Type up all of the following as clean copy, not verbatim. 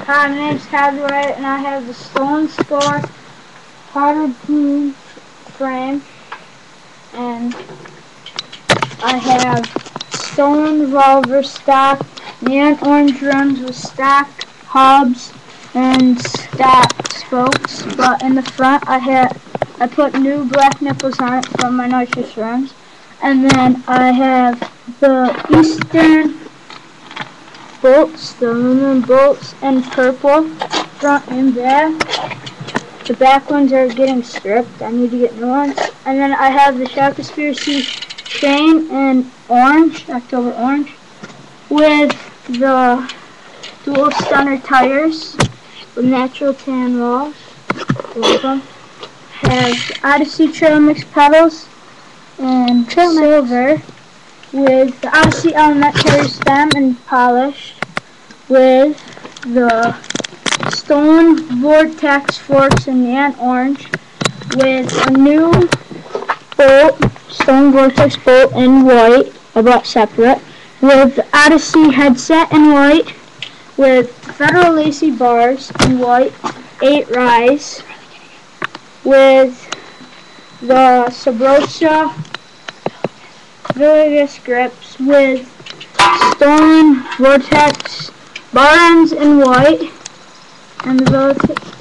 Hi, my name's Cadway, and I have the Stone Score Powder Blue frame, and I have Stone Revolver stock, neon orange rims with stock hubs and stock spokes. But in the front, I put new black nipples on it from my nitrous rims, and then I have the Eastern bolts, the aluminum bolts in purple, front and back. The back ones are getting stripped. I need to get new ones. And then I have the Shop Conspiracy chain in orange, October orange, with the dual stunner tires with natural tan walls. Welcome. Have Odyssey Trail Mix pedals and silver with the Odyssey Element tire stem and polished with the Stone Vortex forks in neon orange with a new bolt, Stone Vortex bolt in white, I bought separate, with the Odyssey headset in white, with Federal Lacy bars in white, 8 rise, with the Sabrosa Villegas grips with Stone Vortex bar ends in white, and the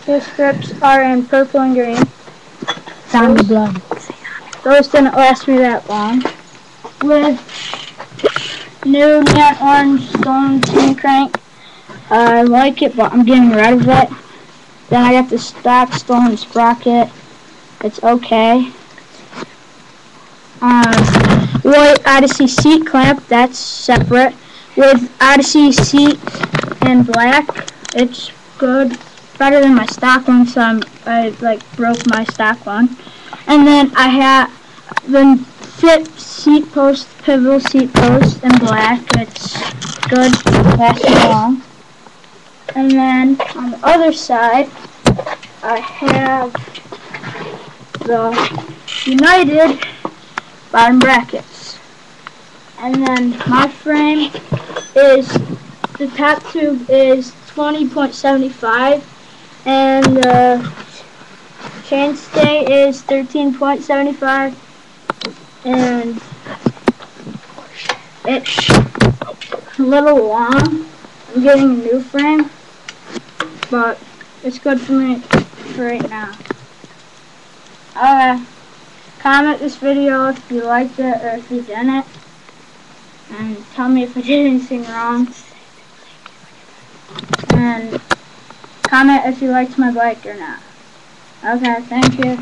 Villegas grips are in purple and green. Zombie blood. Those didn't last me that long. With new neon orange Stone chain crank. I like it, but I'm getting rid of it. Then I got the stock Stone sprocket. It's okay. White Odyssey seat clamp, that's separate. With Odyssey seat in black, it's good. Better than my stock one, so I broke my stock one. And then I have the Fit seat post, pivotal seat post in black. It's good, lasts long. And then on the other side, I have the United bottom brackets. And then my frame is, the top tube is 20.75 and the chainstay is 13.75 and it's a little long. I'm getting a new frame, but it's good for me for right now. Comment this video if you liked it or if you didn't, and tell me if I did anything wrong. And comment if you liked my bike or not. Okay, thank you.